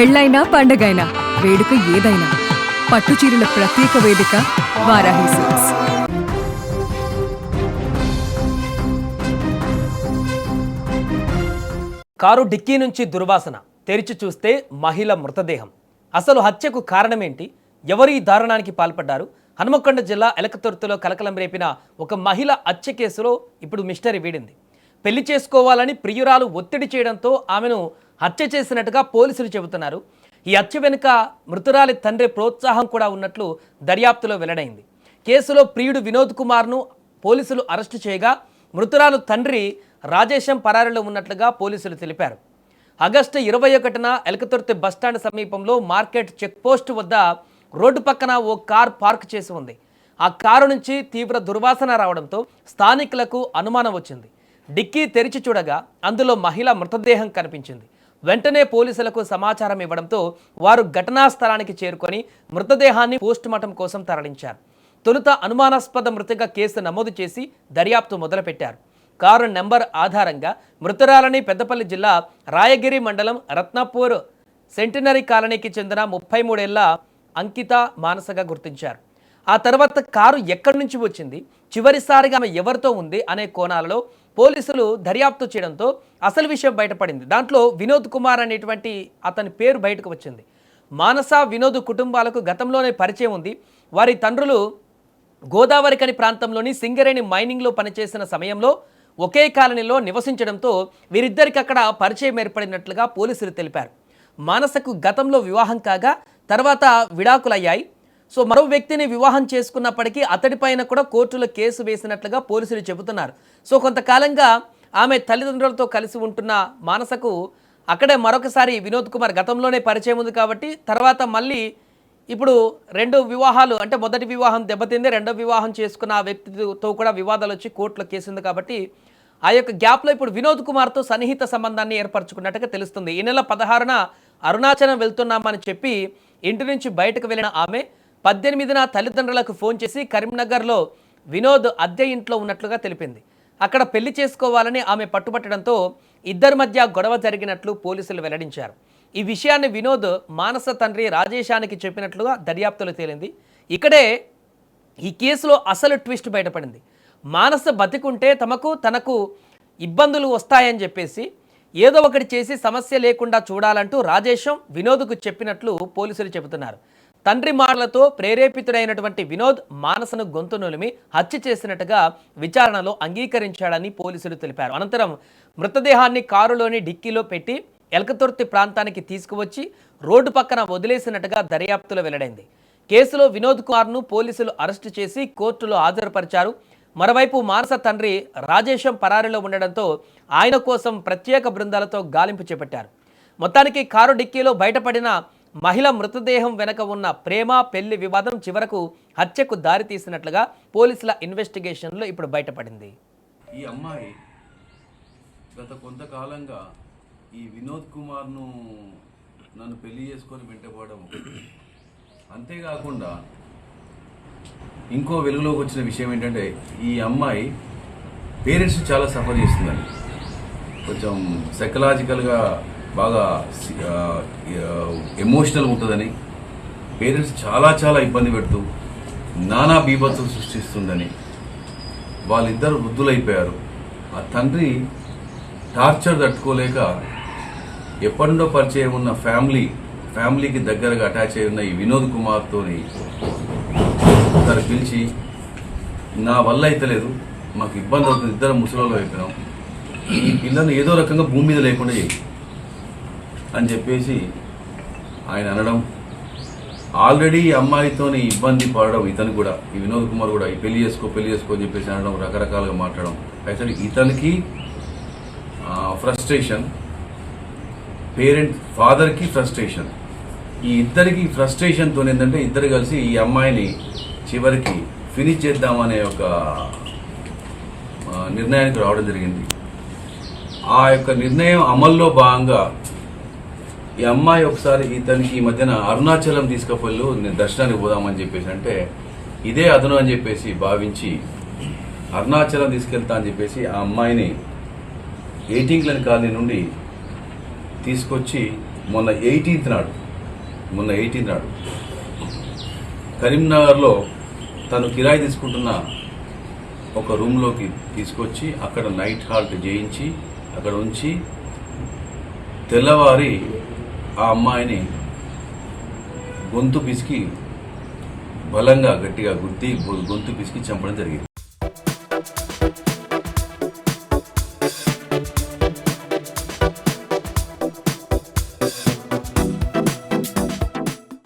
పెళ్ళైనా పండగైనా వేడుక ఏదైనా పట్టుచీరల ప్రత్యేక వేదిక వారాహి సిల్క్స్. కారు డిక్కీ నుంచి దుర్వాసన, తెరిచి చూస్తే మహిళ మృతదేహం. అసలు హత్యకు కారణమేంటి? ఎవరు ఈ దారుణానికి పాల్పడ్డారు? హనుమకొండ జిల్లా ఎలకతుర్తిలో కలకలం రేపిన ఒక మహిళ హత్య కేసులో ఇప్పుడు మిస్టరీ వీడింది. పెళ్లి చేసుకోవాలని ప్రియురాలు ఒత్తిడి చేయడంతో ఆమెను హత్య చేసినట్టుగా పోలీసులు చెబుతున్నారు. ఈ హత్య వెనుక మృతురాలి తండ్రి ప్రోత్సాహం కూడా ఉన్నట్లు దర్యాప్తులో వెల్లడైంది. కేసులో ప్రియుడు వినోద్ కుమార్ను పోలీసులు అరెస్టు చేయగా మృతురాలు తండ్రి రాజేశం పరారీలో ఉన్నట్లుగా పోలీసులు తెలిపారు. ఆగస్టు 21న ఎలకతుర్తి బస్టాండ్ సమీపంలో మార్కెట్ చెక్పోస్ట్ వద్ద రోడ్డు పక్కన ఓ కార్ పార్క్ చేసి ఉంది. ఆ కారు నుంచి తీవ్ర దుర్వాసన రావడంతో స్థానికులకు అనుమానం వచ్చింది. డిక్కీ తెరిచి చూడగా అందులో మహిళ మృతదేహం కనిపించింది. వెంటనే పోలీసులకు సమాచారం ఇవ్వడంతో వారు ఘటనా స్థలానికి చేరుకొని మృతదేహాన్ని పోస్టుమార్టం కోసం తరలించారు. తొలుత అనుమానాస్పద మృతిగా కేసు నమోదు చేసి దర్యాప్తు మొదలుపెట్టారు. కారు నెంబర్ ఆధారంగా మృతురాలని పెద్దపల్లి జిల్లా రాయగిరి మండలం రత్నపూర్ సెంటినరీ కాలనీకి చెందిన 33 ఏళ్ల అంకిత మానసగా గుర్తించారు. ఆ తర్వాత కారు ఎక్కడి నుంచి వచ్చింది, చివరిసారిగా ఆమె ఎవరితో ఉంది అనే కోణాలలో పోలీసులు దర్యాప్తు చేయడంతో అసలు విషయం బయటపడింది. దాంట్లో వినోద్ కుమార్ అనేటువంటి అతని పేరు బయటకు వచ్చింది. మానస వినోద్ కుటుంబాలకు గతంలోనే పరిచయం ఉంది. వారి తండ్రులు గోదావరికని ప్రాంతంలోని సింగరేణి మైనింగ్లో పనిచేసిన సమయంలో ఒకే కాలనీలో నివసించడంతో వీరిద్దరికి అక్కడ పరిచయం ఏర్పడినట్లుగా పోలీసులు తెలిపారు. మానసకు గతంలో వివాహం కాగా తర్వాత విడాకులయ్యాయి. సో మరో వ్యక్తిని వివాహం చేసుకున్నప్పటికీ అతడిపైన కూడా కోర్టులో కేసు వేసినట్లుగా పోలీసులు చెబుతున్నారు. సో కొంతకాలంగా ఆమె తల్లిదండ్రులతో కలిసి ఉంటున్న మానసకు అక్కడే మరొకసారి వినోద్ కుమార్ గతంలోనే పరిచయం ఉంది కాబట్టి తర్వాత మళ్ళీ ఇప్పుడు 2 వివాహాలు, అంటే మొదటి వివాహం దెబ్బతింది, రెండో వివాహం చేసుకున్న ఆ వ్యక్తితో కూడా వివాదాలు వచ్చి కోర్టులో కేసు ఉంది కాబట్టి ఆ యొక్క గ్యాప్లో ఇప్పుడు వినోద్ కుమార్తో సన్నిహిత సంబంధాన్ని ఏర్పరచుకున్నట్టుగా తెలుస్తుంది. ఈ నెల 16న అరుణాచలం వెళ్తున్నామని చెప్పి ఇంటి నుంచి బయటకు వెళ్ళిన ఆమె 18న తల్లిదండ్రులకు ఫోన్ చేసి కరీంనగర్లో వినోద్ అద్దె ఇంట్లో ఉన్నట్లుగా తెలిపింది. అక్కడ పెళ్లి చేసుకోవాలని ఆమె పట్టుబట్టడంతో ఇద్దరి మధ్య గొడవ జరిగినట్లు పోలీసులు వెల్లడించారు. ఈ విషయాన్ని వినోద్ మానస తండ్రి రాజేశానికి చెప్పినట్లుగా దర్యాప్తులో తేలింది. ఇక్కడే ఈ కేసులో అసలు ట్విస్ట్ బయటపడింది. మానస బతికుంటే తనకు ఇబ్బందులు వస్తాయని చెప్పేసి ఏదో ఒకటి చేసి సమస్య లేకుండా చూడాలంటూ రాజేశం వినోద్కు చెప్పినట్లు పోలీసులు చెబుతున్నారు. తండ్రి మాటలతో ప్రేరేపితుడైనటువంటి వినోద్ మానసను గొంతు నులిమి హత్య చేసినట్టుగా విచారణలో అంగీకరించాడని పోలీసులు తెలిపారు. అనంతరం మృతదేహాన్ని కారులోని డిక్కీలో పెట్టి ఎలకతుర్తి ప్రాంతానికి తీసుకువచ్చి రోడ్డు పక్కన వదిలేసినట్టుగా దర్యాప్తులో వెల్లడైంది. కేసులో వినోద్ కుమార్ను పోలీసులు అరెస్టు చేసి కోర్టులో హాజరుపరిచారు. మరోవైపు మానస తండ్రి రాజేశం పరారీలో ఉండడంతో ఆయన కోసం ప్రత్యేక బృందాలతో గాలింపు చేపట్టారు. మొత్తానికి కారు డిక్కీలో బయటపడిన మహిళ మృతదేహం వెనక ఉన్న ప్రేమ పెళ్లి వివాదం చివరకు హత్యకు దారితీసినట్లుగా పోలీసుల ఇన్వెస్టిగేషన్లో ఇప్పుడు బయటపడింది. ఈ అమ్మాయి గత కొంతకాలంగా ఈ వినోద్ కుమార్ను నన్ను పెళ్లి చేసుకొని వెంటపడడం ఒకటి, అంతేకాకుండా ఇంకో వెలుగులోకి వచ్చిన విషయం ఏంటంటే ఈ అమ్మాయి పేరెంట్స్ చాలా సఫర్ చేస్తుందని, కొంచెం సైకలాజికల్గా బాగా ఎమోషనల్ ఉంటుందని, పేరెంట్స్ చాలా ఇబ్బంది పెడుతూ నానా బీభత్సం సృష్టిస్తుందని వాళ్ళిద్దరు వృద్ధులైపోయారు. ఆ తండ్రి టార్చర్ తట్టుకోలేక ఎప్పటిలో పరిచయం ఉన్న ఫ్యామిలీకి దగ్గరగా అటాచ్ అయి ఉన్న ఈ వినోద్ కుమార్తోని ఒకసారి పిలిచి నా వల్ల అయితే లేదు, మాకు ఇబ్బంది అవుతుంది, ఇద్దరు ముసలిలో అయిపోయినాం, ఈ పిల్లను ఏదో రకంగా భూమి మీద లేకుండా చేయి అని చెప్పేసి ఆయన అనడం, ఆల్రెడీ ఈ అమ్మాయితోని ఇబ్బంది పడడం ఇతను కూడా, ఈ వినోద్ కుమార్ కూడా ఈ పెళ్లి చేసుకో అని చెప్పేసి అనడం, రకరకాలుగా మాట్లాడడం, అయితే ఇతనికి ఫ్రస్ట్రేషన్, ఫాదర్కి ఫ్రస్ట్రేషన్, ఈ ఇద్దరికి ఫ్రస్ట్రేషన్తో ఏంటంటే ఇద్దరు కలిసి ఈ అమ్మాయిని చివరికి ఫినిష్ చేద్దామనే ఒక నిర్ణయానికి రావడం జరిగింది. ఆ యొక్క నిర్ణయం అమల్లో భాగంగా ఈ అమ్మాయి ఒకసారి ఇతనికి ఈ మధ్యన అరుణాచలం తీసుకుపోళ్ళు నేను దర్శనానికి పోదామని చెప్పేసి అంటే ఇదే అదను అని చెప్పేసి భావించి అరుణాచలం తీసుకెళ్తా అని చెప్పేసి ఆ అమ్మాయిని 18 కాలనీ నుండి తీసుకొచ్చి మొన్న 18th నాడు కరీంనగర్లో తను కిరాయి తీసుకుంటున్న ఒక రూమ్లోకి తీసుకొచ్చి అక్కడ నైట్ హాల్ట్ చేయించి అక్కడ ఉంచి తెల్లవారి ఆ అమ్మాయిని గొంతు పిసికి బలంగా గట్టిగా గుద్ది గొంతు పిసికి చంపడం జరిగింది.